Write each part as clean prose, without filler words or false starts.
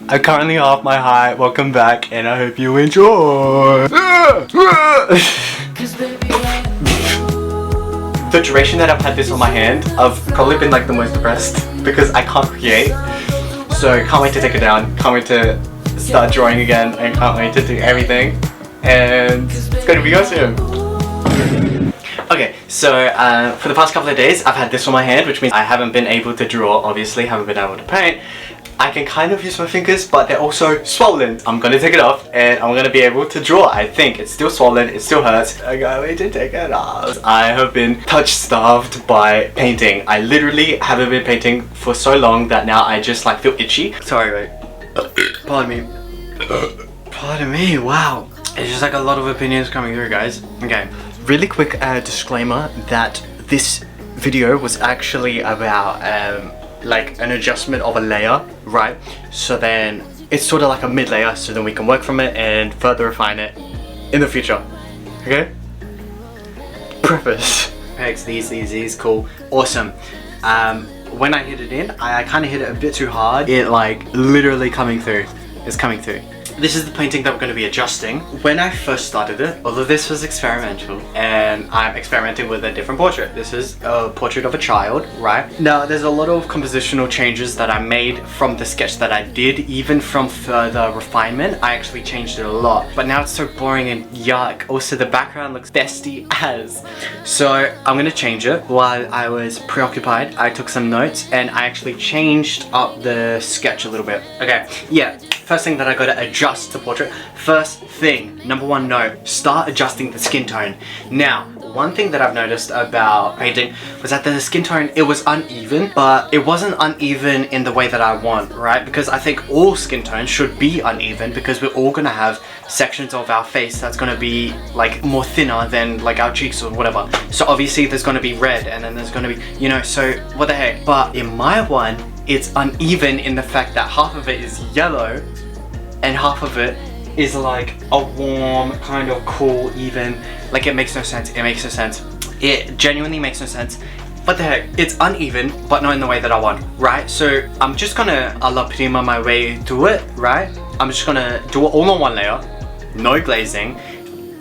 I'm currently half my height. Welcome back, and I hope you enjoy. The duration that I've had this on my hand, I've probably been like the most depressed because I can't create. So can't wait to take it down. Can't wait to start drawing again, and can't wait to do everything. And it's gonna be awesome. Okay, so for the past couple of days, I've had this on my hand, which means I haven't been able to draw. Obviously, haven't been able to paint. I can kind of use my fingers, but they're also swollen. I'm gonna take it off and I'm gonna be able to draw. I think it's still swollen, it still hurts. I can't wait to take it off. I have been touch-starved by painting. I literally haven't been painting for so long that now I just like feel itchy. Sorry, wait. Pardon me. Pardon me, wow. It's just like a lot of opinions coming through, guys. Okay, really quick disclaimer that this video was actually about like an adjustment of a layer, right? So then it's sort of like a mid layer, so then we can work from it and further refine it in the future. Okay? Preface. Pegs, these, cool, awesome. When I hit it in, I kind of hit it a bit too hard. It like literally coming through. It's coming through. This is the painting that we're going to be adjusting. When I first started it, although this was experimental, and I'm experimenting with a different portrait. This is a portrait of a child, right? Now, there's a lot of compositional changes that I made from the sketch that I did, even from further refinement. I actually changed it a lot, but now it's so boring and yuck. Also, the background looks dusty as. So I'm going to change it. While I was preoccupied, I took some notes, and I actually changed up the sketch a little bit. Okay, yeah. First thing that I gotta adjust the portrait. First thing, number one note, start adjusting the skin tone. Now, one thing that I've noticed about painting was that the skin tone, it was uneven, but it wasn't uneven in the way that I want, right? Because I think all skin tones should be uneven because we're all gonna have sections of our face that's gonna be like more thinner than like our cheeks or whatever. So obviously there's gonna be red and then there's gonna be, you know, so what the heck. But in my one, it's uneven in the fact that half of it is yellow and half of it is like a warm, kind of cool, even. Like, it makes no sense. It makes no sense. It genuinely makes no sense. What the heck? It's uneven, but not in the way that I want, right? So I'm just gonna ala prima my way to it, right? I'm just gonna do it all on one layer. No glazing.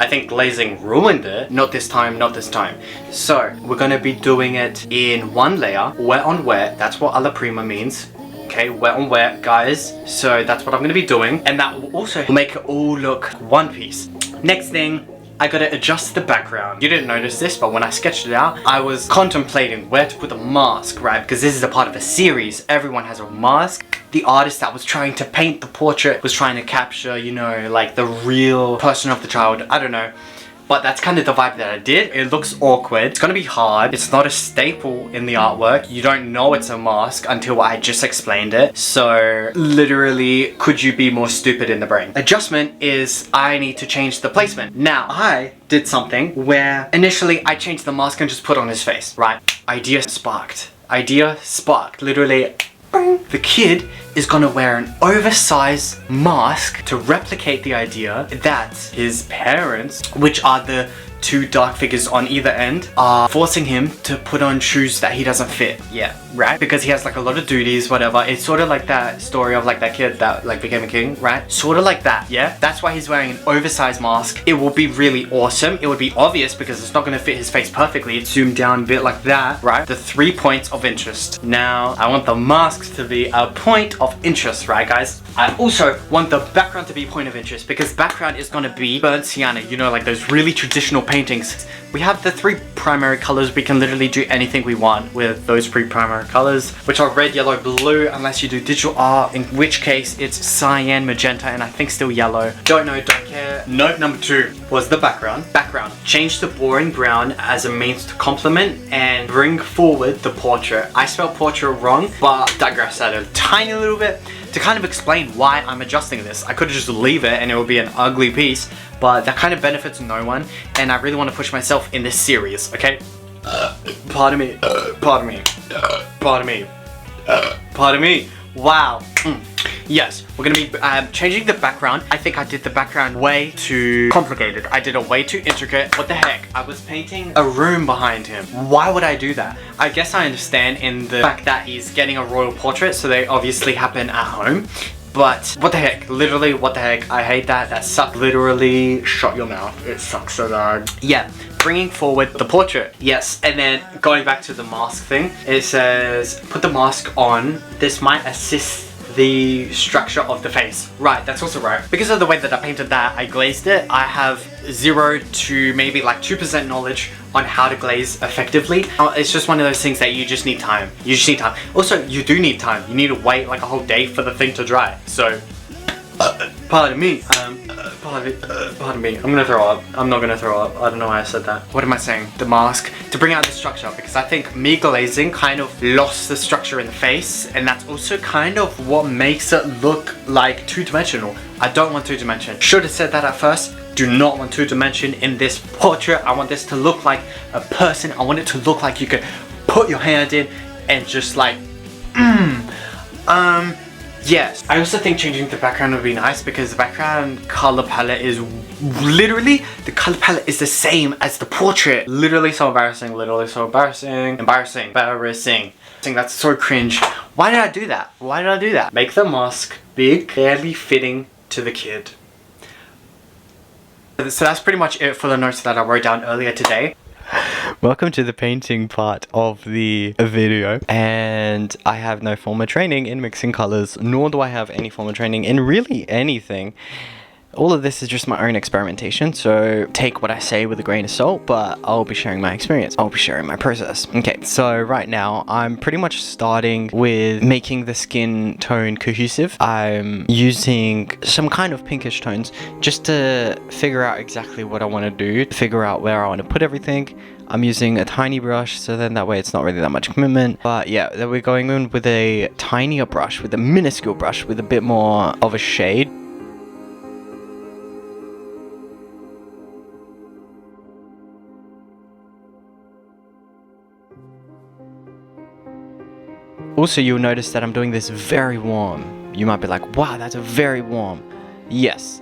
I think glazing ruined it. Not this time, not this time. So we're gonna be doing it in one layer, wet on wet. That's what alla prima means. Okay, wet on wet, guys. So that's what I'm gonna be doing, and that will also make it all look one piece. Next thing, I gotta adjust the background. You didn't notice this, but when I sketched it out, I was contemplating where to put the mask, right? Because this is a part of a series. Everyone has a mask. The artist that was trying to paint the portrait was trying to capture, you know, like the real person of the child. I don't know. But that's kind of the vibe that I did. It looks awkward. It's gonna be hard. It's not a staple in the artwork. You don't know it's a mask until I just explained it. So literally, could you be more stupid in the brain? Adjustment is I need to change the placement. Now, I did something where initially I changed the mask and just put on his face, right? Idea sparked. Idea sparked. Literally, the kid is gonna wear an oversized mask to replicate the idea that his parents, which are the two dark figures on either end, are forcing him to put on shoes that he doesn't fit. Yeah, right? Because he has like a lot of duties, whatever. It's sort of like that story of like that kid that like became a king, right? Sort of like that, yeah? That's why he's wearing an oversized mask. It will be really awesome. It would be obvious because it's not gonna fit his face perfectly. It's zoomed down a bit like that, right? The 3 points of interest. Now, I want the masks to be a point of interest, right, guys? I also want the background to be a point of interest because background is gonna be burnt sienna, you know, like those really traditional paintings. We have the 3 primary colors. We can literally do anything we want with those 3 primary colors, which are red, yellow, blue, unless you do digital art, in which case it's cyan, magenta, and I think still yellow. Don't know, don't care. Note number 2 was the background. Background. Change the boring brown as a means to complement and bring forward the portrait. I spelled portrait wrong, but digress that a tiny little bit to kind of explain why I'm adjusting this. I could just leave it and it would be an ugly piece, but that kind of benefits no one, and I really want to push myself in this series, okay? Pardon me. Pardon me. Pardon me. Pardon me. Wow. Yes, we're gonna be changing the background. I think I did the background way too complicated. I did it way too intricate. What the heck? I was painting a room behind him. Why would I do that? I guess I understand in the fact that he's getting a royal portrait, so they obviously happen at home. But what the heck, literally what the heck, I hate that. That sucks. Literally shut your mouth. It sucks so bad. Yeah, bringing forward the portrait. Yes, and then going back to the mask thing, it says put the mask on. This might assist the structure of the face. Right, that's also right. Because of the way that I painted that, I glazed it. I have 0 to maybe like 2% knowledge on how to glaze effectively. It's just one of those things that you just need time. You just need time. Also, you do need time. You need to wait like a whole day for the thing to dry. So, pardon me. Pardon me. I'm gonna throw up. I'm not gonna throw up. I don't know why I said that. What am I saying? The mask to bring out the structure, because I think me glazing kind of lost the structure in the face, and that's also kind of what makes it look like two-dimensional. I don't want two-dimension. Should have said that at first. Do not want two-dimension in this portrait. I want this to look like a person. I want it to look like you could put your hand in and just like, yes. I also think changing the background would be nice, because the background color palette is literally, the color palette is the same as the portrait. Literally so embarrassing, literally so embarrassing. Embarrassing. That's so cringe. Why did I do that? Why did I do that? Make the mask big, barely fitting to the kid. So that's pretty much it for the notes that I wrote down earlier today. Welcome to the painting part of the video, and I have no formal training in mixing colors, nor do I have any formal training in really anything. All of this is just my own experimentation, so take what I say with a grain of salt, but I'll be sharing my experience. I'll be sharing my process. Okay, so right now I'm pretty much starting with making the skin tone cohesive. I'm using some kind of pinkish tones just to figure out exactly what I want to do, figure out where I want to put everything. I'm using a tiny brush, so then that way it's not really that much commitment. But yeah, then we're going in with a tinier brush, with a minuscule brush, with a bit more of a shade. Also, you'll notice that I'm doing this very warm. You might be like, wow, that's a very warm. Yes.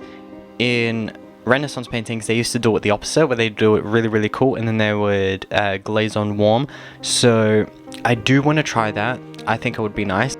In Renaissance paintings, they used to do it the opposite, where they do it really, really cool, and then they would glaze on warm. So I do want to try that. I think it would be nice.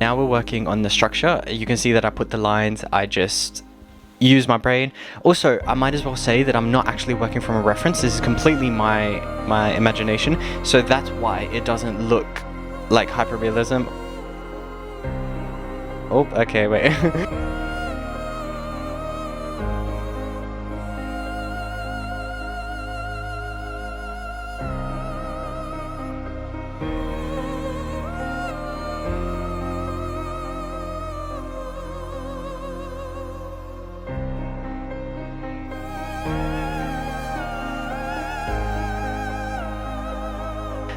Now we're working on the structure. You can see that I put the lines, I just use my brain. Also, I might as well say that I'm not actually working from a reference. This is completely my imagination, so that's why it doesn't look like hyperrealism. Oh, okay, wait.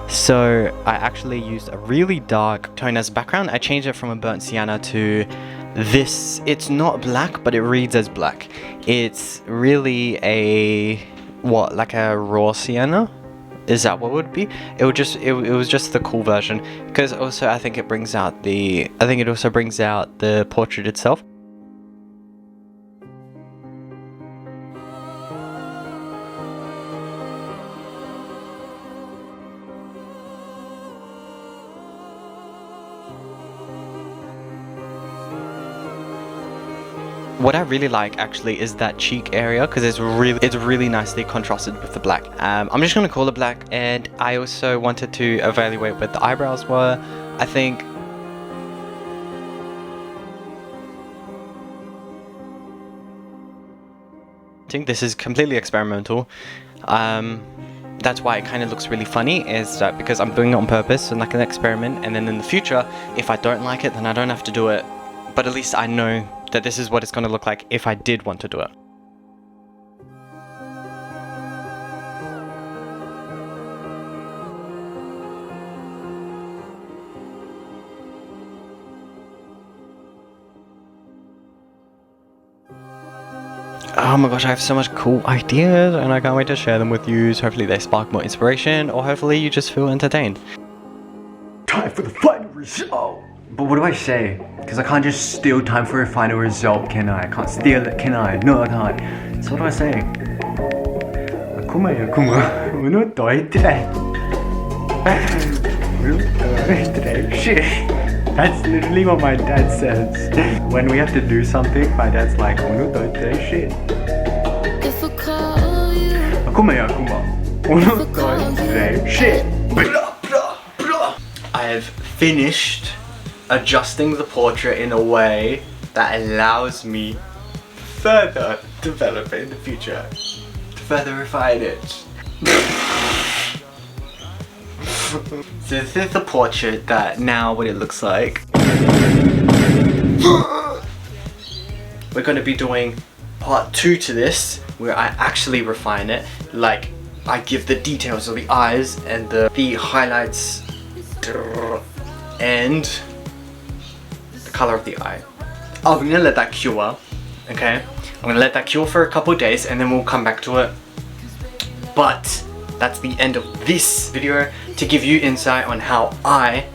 So I actually used a really dark tone as a background. I changed it from a burnt sienna to this. It's not black, but it reads as black. It's really like a raw sienna? Is that what it would be? It was just the cool version, because also I think it also brings out the portrait itself. What I really like actually is that cheek area, because it's really nicely contrasted with the black. I'm just gonna call it black, and I also wanted to evaluate what the eyebrows were. I think this is completely experimental. That's why it kind of looks really funny, is that because I'm doing it on purpose and like an experiment, and then in the future, if I don't like it, then I don't have to do it. But at least I know that this is what it's going to look like if I did want to do it. Oh my gosh, I have so much cool ideas and I can't wait to share them with you. So hopefully they spark more inspiration, or hopefully you just feel entertained. Time for the final result! But what do I say? Because I can't just steal time for a final result, can I? I can't steal it, can I? No, I can't. So what do I say? Akuma, uno, doi, tre. Shit. That's literally what my dad says. When we have to do something, my dad's like, uno, doi, tre, shit. Akuma, uno, doi, tre, shit. I have finished adjusting the portrait in a way that allows me further develop it in the future, to further refine it. So this is the portrait that now what it looks like. We're going to be doing part 2 to this, where I actually refine it, like I give the details of the eyes and the highlights and the color of the eye. I'm gonna let that cure, okay? I'm gonna let that cure for a couple of days and then we'll come back to it. But that's the end of this video, to give you insight on how I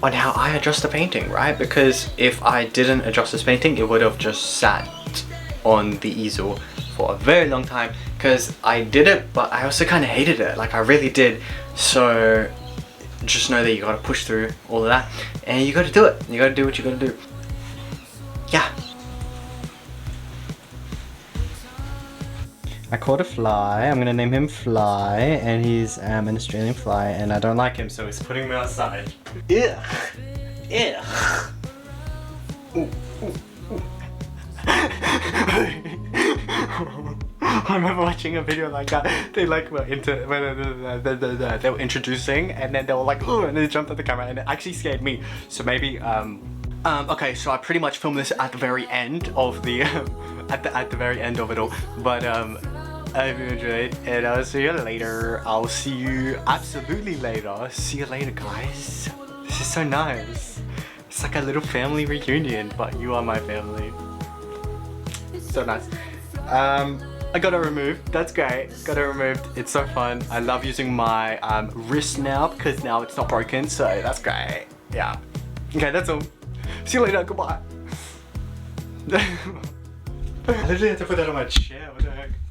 adjust the painting, right? Because if I didn't adjust this painting, it would have just sat on the easel for a very long time, because I did it, but I also kind of hated it, like I really did. So just know that you gotta push through all of that and you gotta do it. You gotta do what you gotta do. Yeah. I caught a fly. I'm gonna name him Fly, and he's an Australian fly, and I don't like him, so he's putting me outside. Ugh. Ugh. Ooh, ooh, ooh. I remember watching a video like that. They like were they were introducing, and then they were like, oh, and they jumped at the camera, and it actually scared me. So maybe okay, so I pretty much filmed this at the very end of the at the very end of it all. But I hope you enjoyed, and I'll see you later. I'll see you absolutely later. See you later, guys. This is so nice. It's like a little family reunion, but you are my family. So nice. I got it removed. That's great. Got it removed. It's so fun. I love using my wrist now, because now it's not broken. So that's great. Yeah. Okay, that's all. See you later. Goodbye. I literally had to put that on my chair.